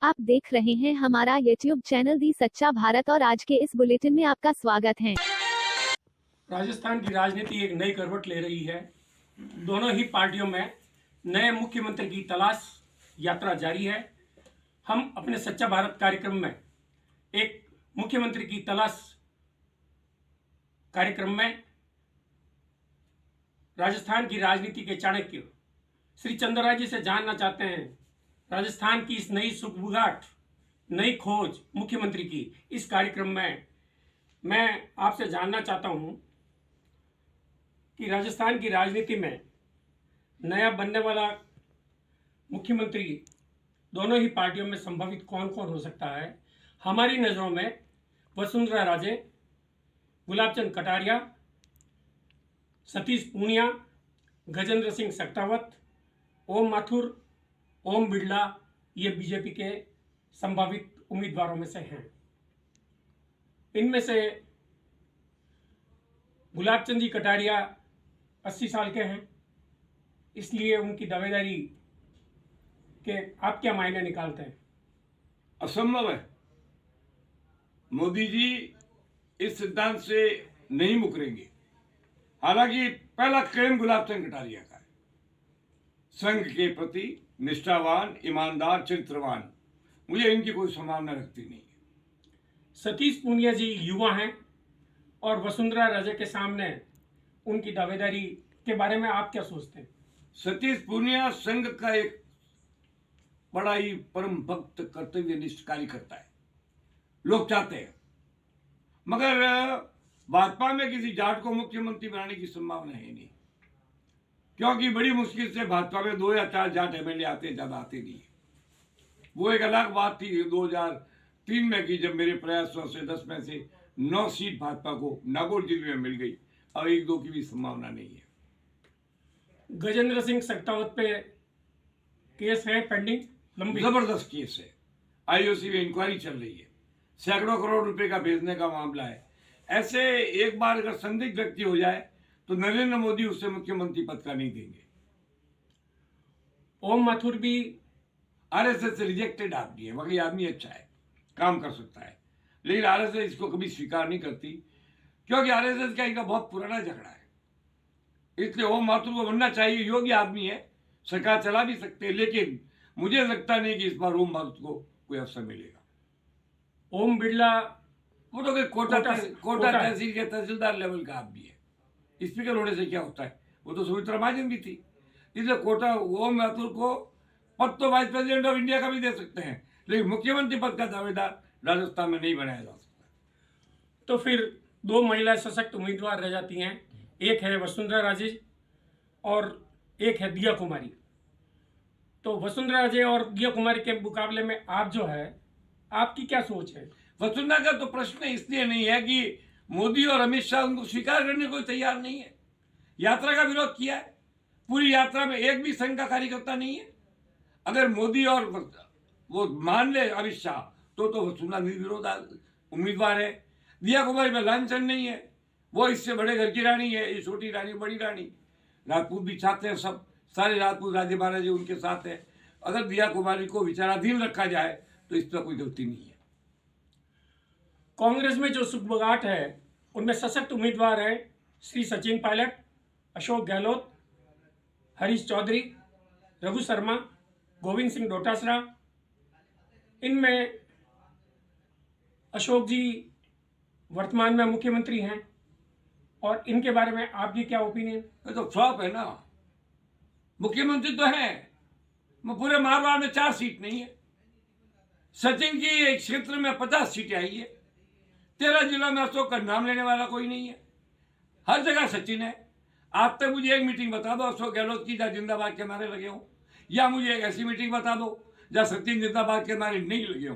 आप देख रहे हैं हमारा YouTube चैनल दी सच्चा भारत और आज के इस बुलेटिन में आपका स्वागत है। राजस्थान की राजनीति एक नई करवट ले रही है। दोनों ही पार्टियों में नए मुख्यमंत्री की तलाश यात्रा जारी है। हम अपने सच्चा भारत कार्यक्रम में एक मुख्यमंत्री की तलाश कार्यक्रम में राजस्थान की राजनीति के चाणक्य श्री चंद्रराज जी से जानना चाहते हैं, राजस्थान की इस नई सुगबुगाहट, नई खोज मुख्यमंत्री की इस कार्यक्रम में मैं आपसे जानना चाहता हूं कि राजस्थान की राजनीति में नया बनने वाला मुख्यमंत्री दोनों ही पार्टियों में संभावित कौन कौन हो सकता है। हमारी नज़रों में वसुंधरा राजे, गुलाबचंद कटारिया, सतीश पूनिया, गजेंद्र सिंह शेखावत, ओम माथुर, ओम बिड़ला, ये बीजेपी के संभावित उम्मीदवारों में से हैं। इनमें से गुलाबचंद जी कटारिया 80 साल के हैं, इसलिए उनकी दावेदारी के आप क्या मायने निकालते हैं? असंभव है। मोदी जी इस सिद्धांत से नहीं मुकरेंगे। हालांकि पहला क्लेम गुलाबचंद कटारिया का है, संघ के प्रति निष्ठावान, ईमानदार, चरित्रवान। मुझे इनकी कोई संभावना लगती नहीं है। सतीश पूनिया जी युवा हैं और वसुंधरा राजे के सामने उनकी दावेदारी के बारे में आप क्या सोचते हैं? सतीश पूनिया संघ का एक बड़ा ही परम भक्त, कर्तव्यनिष्ठ कार्यकर्ता है, लोग चाहते हैं। मगर भाजपा में किसी जाट को मुख्यमंत्री बनाने की संभावना है नहीं, क्योंकि बड़ी मुश्किल से भाजपा में 2 या 4 जाट एमएलए आते, ज्यादा आते नहीं है। वो एक अलग बात थी 2003 में कि जब मेरे प्रयासों से 10 में से 9 सीट भाजपा को नागौर जिले में मिल गई। अब 1-2 की भी संभावना नहीं है। गजेंद्र सिंह शेखावत पे केस है पेंडिंग, लंबी जबरदस्त केस है। आईओसी में इंक्वायरी चल रही है, सैकड़ों करोड़ रुपए का भेजने का मामला है। ऐसे एक बार अगर संदिग्ध व्यक्ति हो जाए तो नरेंद्र मोदी उससे मुख्यमंत्री पद का नहीं देंगे। ओम माथुर भी आरएसएस से रिजेक्टेड आदमी है, वही आदमी अच्छा है, काम कर सकता है, लेकिन आरएसएस इसको कभी स्वीकार नहीं करती, क्योंकि आरएसएस का इनका बहुत पुराना झगड़ा है। इसलिए ओम माथुर को बनना चाहिए। योग्य आदमी है, सरकार चला भी सकते हैं, लेकिन मुझे लगता नहीं कि इस बार ओम माथुर को कोई अवसर मिलेगा। ओम बिड़ला वो तो कोटा तहसील के तहसीलदार लेवल का आदमी है। स्पीकर होने से क्या होता है, वो तो सुमित्रा महाजन भी थी। इसलिए कोटा ओम माथुर को पद तो वाइस प्रेसिडेंट ऑफ इंडिया का भी दे सकते हैं, लेकिन मुख्यमंत्री पद का दावेदार राजस्थान में नहीं बनाया जा सकता। तो फिर 2 महिला सशक्त उम्मीदवार रह जाती हैं, एक है वसुंधरा राजे और एक है दिया कुमारी। तो वसुंधरा राजे और दिया कुमारी के मुकाबले में आप जो है, आपकी क्या सोच है? वसुंधरा का तो प्रश्न इसलिए नहीं है कि मोदी और अमित शाह उनको स्वीकार करने को तैयार नहीं है। यात्रा का विरोध किया है, पूरी यात्रा में एक भी संघ का कार्यकर्ता नहीं है। अगर मोदी और वो मान ले अमित शाह तो वसुंधरा निर्विरोध उम्मीदवार है। दिया कुमारी में लांछन नहीं है, वो इससे बड़े घर की रानी है, ये छोटी रानी, बड़ी रानी। राजपूत भी चाहते हैं, सब सारे राजपूत राजे महाराजे उनके साथ है। अगर दिया कुमारी को विचाराधीन रखा जाए तो इस पर कोई गलती नहीं है। कांग्रेस में जो सुगबुगाहट है उनमें सशक्त उम्मीदवार है श्री सचिन पायलट, अशोक गहलोत, हरीश चौधरी, रघु शर्मा, गोविंद सिंह डोटासरा। इनमें अशोक जी वर्तमान में मुख्यमंत्री हैं और इनके बारे में आपकी क्या ओपिनियन? ये तो फ्लॉप है ना। मुख्यमंत्री तो है, पूरे मारवाड़ में 4 सीट नहीं है। सचिन की एक क्षेत्र में 50 सीटें आई है। 13 जिलों में अशोक का नाम लेने वाला कोई नहीं है, हर जगह सचिन है। आप तक मुझे एक मीटिंग बता दो अशोक गहलोत की जहाँ जिंदाबाद के नारे लगे हों, या मुझे एक ऐसी मीटिंग बता दो जहाँ सचिन जिंदाबाद के नारे नहीं लगे हों।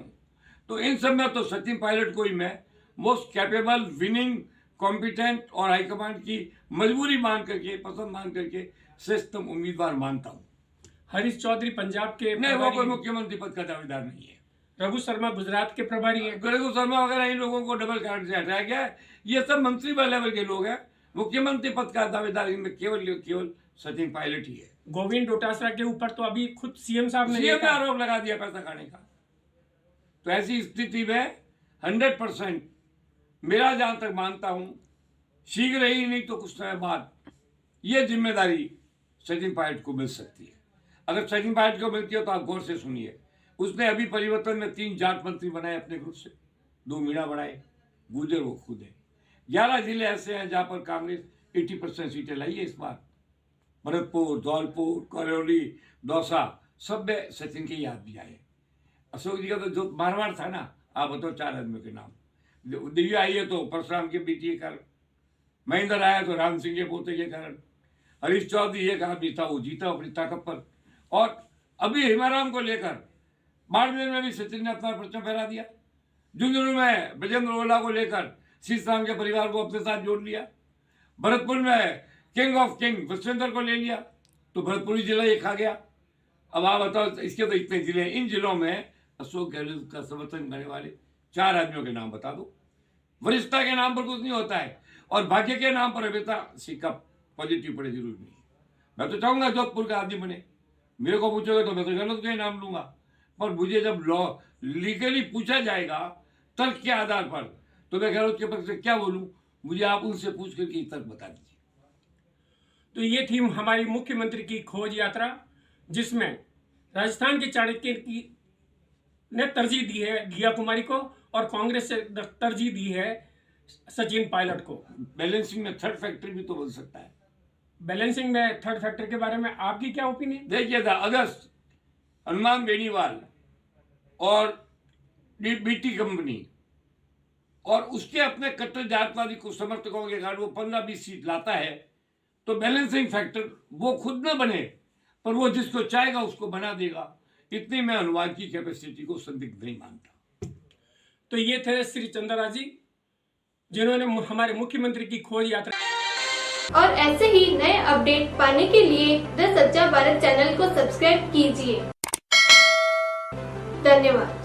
तो इन सब में तो सचिन पायलट को ही मैं मोस्ट कैपेबल, विनिंग, कॉम्पिटेंट और हाईकमांड की मजबूरी मान करके, पसंद मान करके श्रेष्ठतम उम्मीदवार मानता हूँ। हरीश चौधरी पंजाब के नहीं, वो कोई मुख्यमंत्री पद का दावेदार नहीं है। रघु शर्मा गुजरात के प्रभारी हैं। रघु शर्मा वगैरह इन लोगों को डबल कार्ड से हटाया गया है। ये सब मंत्री लेवल के लोग हैं। मुख्यमंत्री पद का दावेदार इनमें केवल सचिन पायलट ही है। गोविंद डोटासरा के ऊपर तो अभी खुद सीएम साहब ने आरोप लगा दिया पैसा खाने का। तो ऐसी स्थिति में 100% मेरा जहां तक मानता हूं, शीघ्र ही नहीं तो कुछ समय बाद ये जिम्मेदारी सचिन पायलट को मिल सकती है। अगर सचिन पायलट को मिलती है तो आप गौर से सुनिए, उसने अभी परिवर्तन में 3 जाट मंत्री बनाए अपने ग्रुप से, 2 मीणा बनाए, गुजर वो खुद है। 11 जिले ऐसे हैं जहां पर कांग्रेस 80% सीटें लाई है इस बार। भरतपुर, धौलपुर, करौली, दौसा, सब में सचिन के याद भी आए। अशोक जी का तो जो मारवाड़ था ना, आप बताओ 4 आदमियों के नाम। दिव्या आई है तो परशुराम के बेटी के कारण, महेंद्र आया तो राम सिंह के पोते के कारण, हरीश चौधरी एक आदमी था, वो जीता अपनी ताकत पर। और अभी हिमाराम को लेकर बाड़मेर में भी सचिन ने अपना परचम फहरा दिया। झुंझुनू में ब्रजेंद्र ओला को लेकर सीताराम के परिवार को अपने साथ जोड़ लिया। भरतपुर में किंग ऑफ किंग विश्वेंद्र को ले लिया, तो भरतपुरी जिला एक आ गया। अब आप बताओ, इसके तो इतने जिले हैं, इन जिलों में अशोक गहलोत का समर्थन करने वाले 4 आदमियों के नाम बता दो। वरिष्ठता के नाम पर कुछ नहीं होता है, और भाग्य के नाम पर हमेशा सिक्का पॉजिटिव पड़े जरूरी नहीं। मैं तो चाहूंगा जोधपुर का आदमी बने। मेरे को पूछोगे तो मैं तो गहलोत का ही नाम लूंगा, पर मुझे जब लॉ लीगली पूछा जाएगा तर्क के आधार पर, तो मैं गहलोत के पक्ष से क्या बोलूं? मुझे आप उनसे पूछ करके तर्क बता दीजिए। तो ये थी हमारी मुख्यमंत्री की खोज यात्रा, जिसमें राजस्थान के चाणक्य की ने तरजीह दी है घिया कुमारी को, और कांग्रेस से तरजीह दी है सचिन पायलट को। बैलेंसिंग में थर्ड फैक्टर भी तो बोल सकता है। बैलेंसिंग में थर्ड फैक्टर के बारे में आपकी क्या ओपिनियन? देखिए था अगस्त हनुमान बेनीवाल और बीटी कंपनी और उसके अपने कट्टर जातवादी कुछ समर्थकों के कारण वो 15-20 सीट लाता है, तो बैलेंसिंग फैक्टर वो खुद न बने, पर वो जिसको चाहेगा उसको बना देगा। इतनी मैं हनुमान की कैपेसिटी को संदिग्ध नहीं मानता। तो ये थे श्री चंद्रराज जी, जिन्होंने हमारे मुख्यमंत्री की खोज यात्रा। और ऐसे ही नए अपडेट पाने के लिए द सच्चा भारत चैनल को सब्सक्राइब कीजिए। धन्यवाद।